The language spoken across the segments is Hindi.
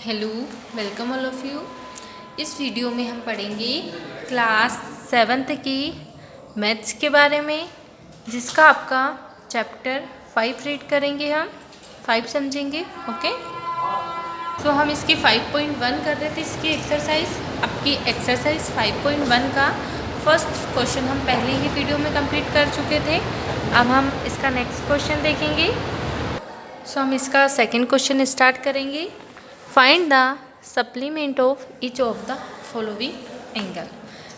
Hello, welcome all of you. इस वीडियो में हम पढ़ेंगे क्लास 7th की मैथ्स के बारे में, जिसका आपका चैप्टर 5 रीड करेंगे। हम 5 समझेंगे। ओके, तो हम इसकी 5.1 कर रहे थे, इसकी एक्सरसाइज। आपकी एक्सरसाइज 5.1 का फर्स्ट क्वेश्चन हम पहले ही वीडियो में कंप्लीट कर चुके थे। अब हम इसका नेक्स्ट क्वेश्चन देखेंगे। सो हम इसका सेकंड क्वेश्चन स्टार्ट करेंगे। Find the supplement of each of the following angle.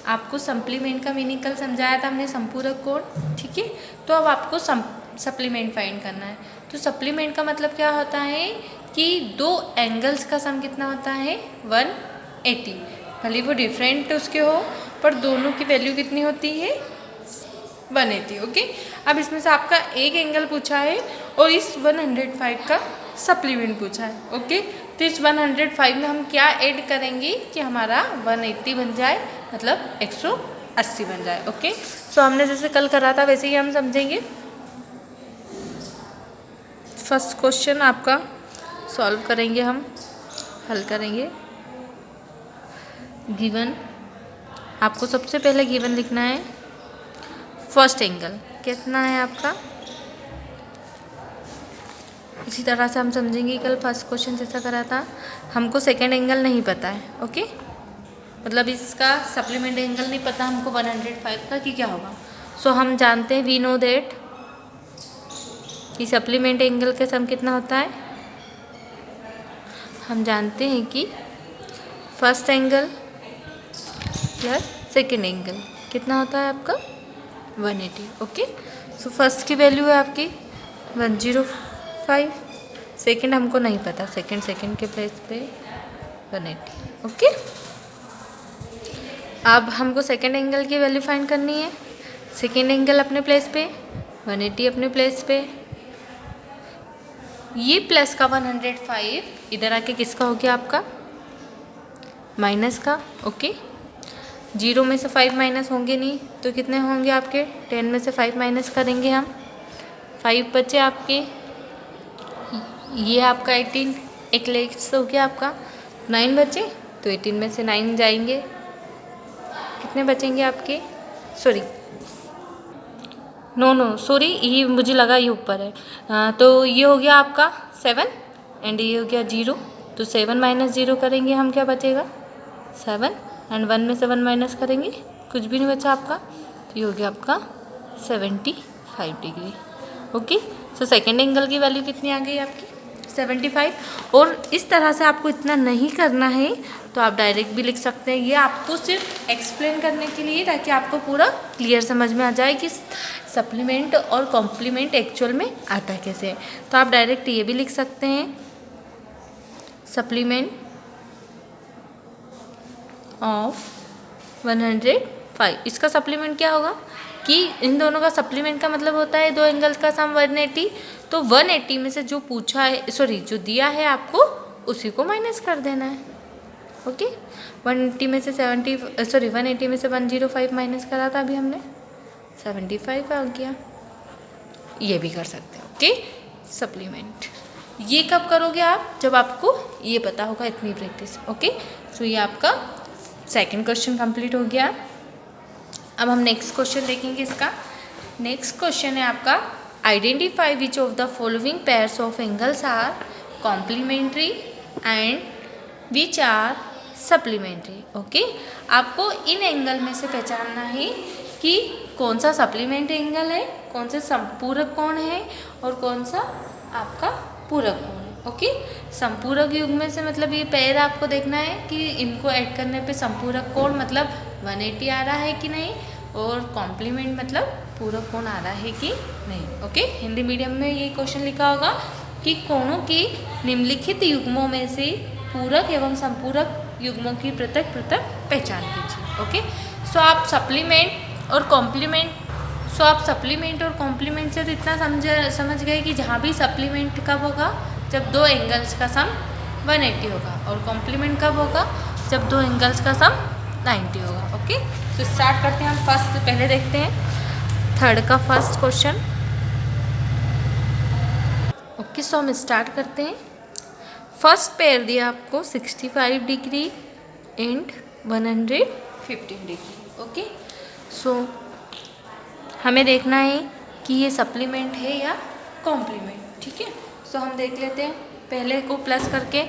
आपको सप्लीमेंट का मीनिंग कल समझाया था हमने, संपूरक कोण। ठीक है, तो अब आपको सप्लीमेंट फाइंड करना है। तो सप्लीमेंट का मतलब क्या होता है कि दो एंगल्स का सम कितना होता है, 180। भले वो डिफरेंट उसके हो, पर दोनों की वैल्यू कितनी होती है, 180। ओके, अब इसमें से आपका एक एंगल पूछा है और इस 105 का सप्लीमेंट पूछा है। ओके, तो इस 105 में हम क्या ऐड करेंगे कि हमारा 180 बन जाए, मतलब 180 बन जाए। ओके, सो हमने जैसे कल करा था वैसे ही हम समझेंगे। फर्स्ट क्वेश्चन आपका सॉल्व करेंगे, हम हल करेंगे। गिवन, आपको सबसे पहले गिवन लिखना है फर्स्ट एंगल कितना है आपका। इसी तरह से हम समझेंगे कल फर्स्ट क्वेश्चन जैसा करा था। हमको सेकंड एंगल नहीं पता है। ओके, मतलब इसका सप्लीमेंट एंगल नहीं पता हमको 105 का कि क्या होगा। सो हम जानते हैं, वी नो दैट कि सप्लीमेंट एंगल का सम कितना होता है। हम जानते हैं कि first angle plus second angle कितना होता है आपका, 180। ओके, सो फर्स्ट की वैल्यू है आपकी 105, सेकेंड हमको नहीं पता, सेकेंड के प्लेस पे 180। ओके, अब हमको सेकेंड एंगल की वैल्यू फाइंड करनी है। सेकेंड एंगल अपने प्लेस पे, 180 अपने प्लेस पे, ये प्लस का 105 इधर आके किसका हो गया आपका, माइनस का। ओके, 0 में से 5 माइनस होंगे नहीं तो कितने होंगे आपके, 10 में से 5 माइनस करेंगे हम, 5 बचे आपके। ये आपका 18 एक लेस हो गया आपका, 9 बचे तो 18 में से 9 जाएंगे, कितने बचेंगे आपके, सॉरी सॉरी, ये मुझे लगा ये ऊपर है। तो ये हो गया आपका 7 एंड ये हो गया 0, तो 7 माइनस 0 करेंगे हम, क्या बचेगा 7 एंड 1 में से 1 माइनस करेंगे, कुछ भी नहीं बचा आपका, तो ये हो गया आपका 75 degree. Okay, so second angle की वैल्यू कितनी आ गई आपकी, 75। और इस तरह से आपको इतना नहीं करना है तो आप डायरेक्ट भी लिख सकते हैं। ये आपको सिर्फ एक्सप्लेन करने के लिए, ताकि आपको पूरा क्लियर समझ में आ जाए कि सप्लीमेंट और कॉम्प्लीमेंट एक्चुअल में आता कैसे है। तो आप डायरेक्ट ये भी लिख सकते हैं, सप्लीमेंट ऑफ 105। इसका सप्लीमेंट क्या होगा कि इन दोनों का सप्लीमेंट का मतलब होता है दो एंगल्स का सम 180। तो 180 में से जो पूछा है, सॉरी जो दिया है आपको, उसी को माइनस कर देना है। ओके, 180 में से 180 में से 105 माइनस करा था अभी हमने, 75 आ गया। ये भी कर सकते हैं। ओके, सप्लीमेंट ये कब करोगे आप, जब आपको ये पता होगा, इतनी प्रैक्टिस। ओके, तो ये आपका सेकंड क्वेश्चन कंप्लीट हो गया। अब हम नेक्स्ट क्वेश्चन देखेंगे। इसका नेक्स्ट क्वेश्चन है आपका, identify which of the following pairs of angles are complementary and which are supplementary. Okay, आपको इन एंगल में से पहचानना है कि कौन सा सप्लीमेंट एंगल है, कौन सा संपूरक कोण है और कौन सा आपका पूरक कोण है। ओके, संपूरक युग्म से मतलब ये पेयर आपको देखना है कि इनको ऐड करने पे संपूरक कोण मतलब 180 आ रहा है कि नहीं, और कॉम्प्लीमेंट मतलब पूरक कोण आ रहा है कि नहीं। ओके, हिंदी मीडियम में ये क्वेश्चन लिखा होगा कि कोणों की निम्नलिखित युग्मों में से पूरक एवं संपूरक युग्मों की पृथक पहचान कीजिए। ओके, सो आप सप्लीमेंट और कॉम्प्लीमेंट से तो इतना समझ गए कि जहाँ भी सप्लीमेंट कब होगा, जब दो एंगल्स का सम 180 होगा, और कॉम्प्लीमेंट कब होगा, जब दो एंगल्स का सम 90 होगा। ओके, तो स्टार्ट करते हैं हम। फर्स्ट पहले देखते हैं थर्ड का फर्स्ट क्वेश्चन। ओके, सो हम स्टार्ट करते हैं। फर्स्ट पेयर दिया आपको 65 डिग्री एंड 115 डिग्री। ओके, सो हमें देखना है कि ये सप्लीमेंट है या कॉम्प्लीमेंट। ठीक है, सो हम देख लेते हैं। पहले को प्लस करके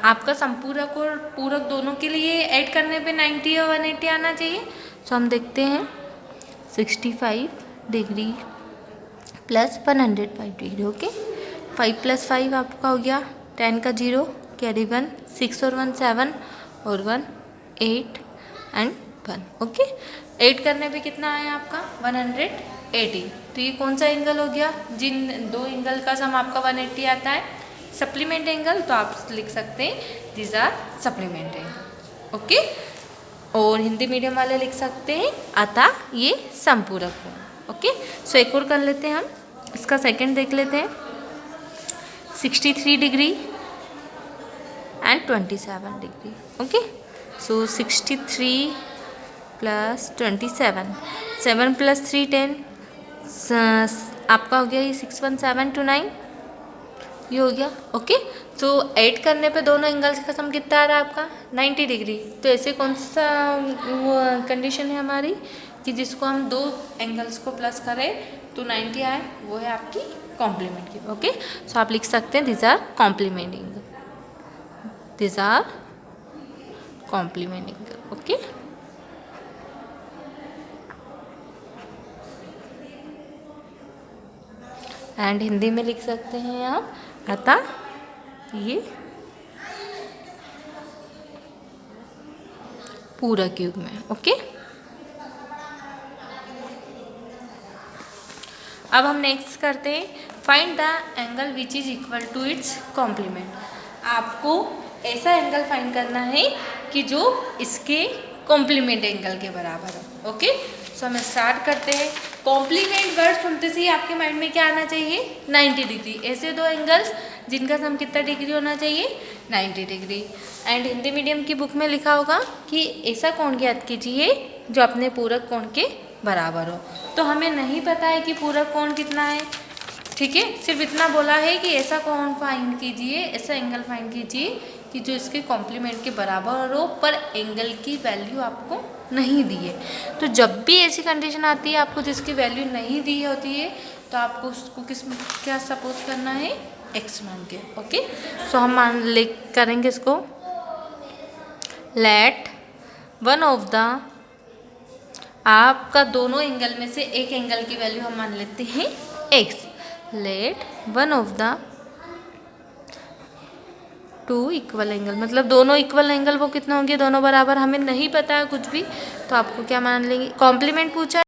आपका संपूरक और पूरक दोनों के लिए ऐड करने पे 90 और 180 आना चाहिए। सो हम देखते हैं 65 डिग्री प्लस 105 डिग्री। ओके, 5 + 5 आपका हो गया 10 का 0 कैरी 1, 6 और 1 7 और 1 8 एंड 1। ओके, 8 करने पे कितना आया आपका 180। तो ये कौन सा एंगल हो गया? जिन दो एंगल का सम आपका 180 आता है सप्लीमेंट एंगल, तो आप लिख सकते हैं these are supplement angle. Okay, और हिंदी मीडियम वाले लिख सकते हैं अतः ये संपूरक कोण। ओके, सो एक और कर लेते हैं हम, इसका सेकंड देख लेते हैं। 63 degree and 27 degree. Okay, so 63 plus 27, 7 + 3 10, आपका हो गया ये 6 1 7 2 9, ये हो गया। ओके, सो ऐड करने पे दोनों एंगल्स का सम कितना आ रहा है आपका 90 डिग्री। तो ऐसे कौन सा वो कंडीशन है हमारी कि जिसको हम दो एंगल्स को प्लस करें तो 90 आए, वो है आपकी कॉम्प्लीमेंट की। ओके, सो आप लिख सकते हैं this are complement angle, this are complement angle. Okay, and Hindi में लिख सकते हैं आप अतः ये पूरक युग में। ओके, अब हम नेक्स्ट करते हैं find the angle which is equal to its complement. आपको ऐसा एंगल फाइंड करना है कि जो इसके कॉम्प्लीमेंट एंगल के बराबर हो। ओके, सो हम स्टार्ट करते हैं। कॉम्प्लीमेंट वर्ड सुनते से ही आपके माइंड में क्या आना चाहिए 90 डिग्री। ऐसे दो एंगल्स जिनका सम कितना डिग्री होना चाहिए 90 डिग्री। एंड हिंदी मीडियम की बुक में लिखा होगा कि ऐसा कोण ज्ञात कीजिए जो अपने पूरक कोण के बराबर हो। तो हमें नहीं पता है कि पूरक कोण कितना है, ठीक है, सिर्फ इतना बोला है कि ऐसा कोण फाइंड कीजिए, ऐसा एंगल फाइंड कीजिए कि जो इसके कॉम्प्लीमेंट के बराबर हो, पर एंगल की वैल्यू आपको नहीं दी है। तो जब भी ऐसी कंडीशन आती है आपको जिसकी वैल्यू नहीं दी होती है तो आपको उसको क्या सपोज करना है x मान के। ओके, सो हम करेंगे इसको लेट वन ऑफ द, आपका दोनों एंगल में से एक एंगल की वैल्यू हम मान लेते हैं x। Let one of the two equal angle, मतलब दोनों इक्वल एंगल वो कितने होंगे, दोनों बराबर, हमें नहीं पता है कुछ भी, तो आपको क्या मान लेंगे, कॉम्प्लीमेंट पूछा है।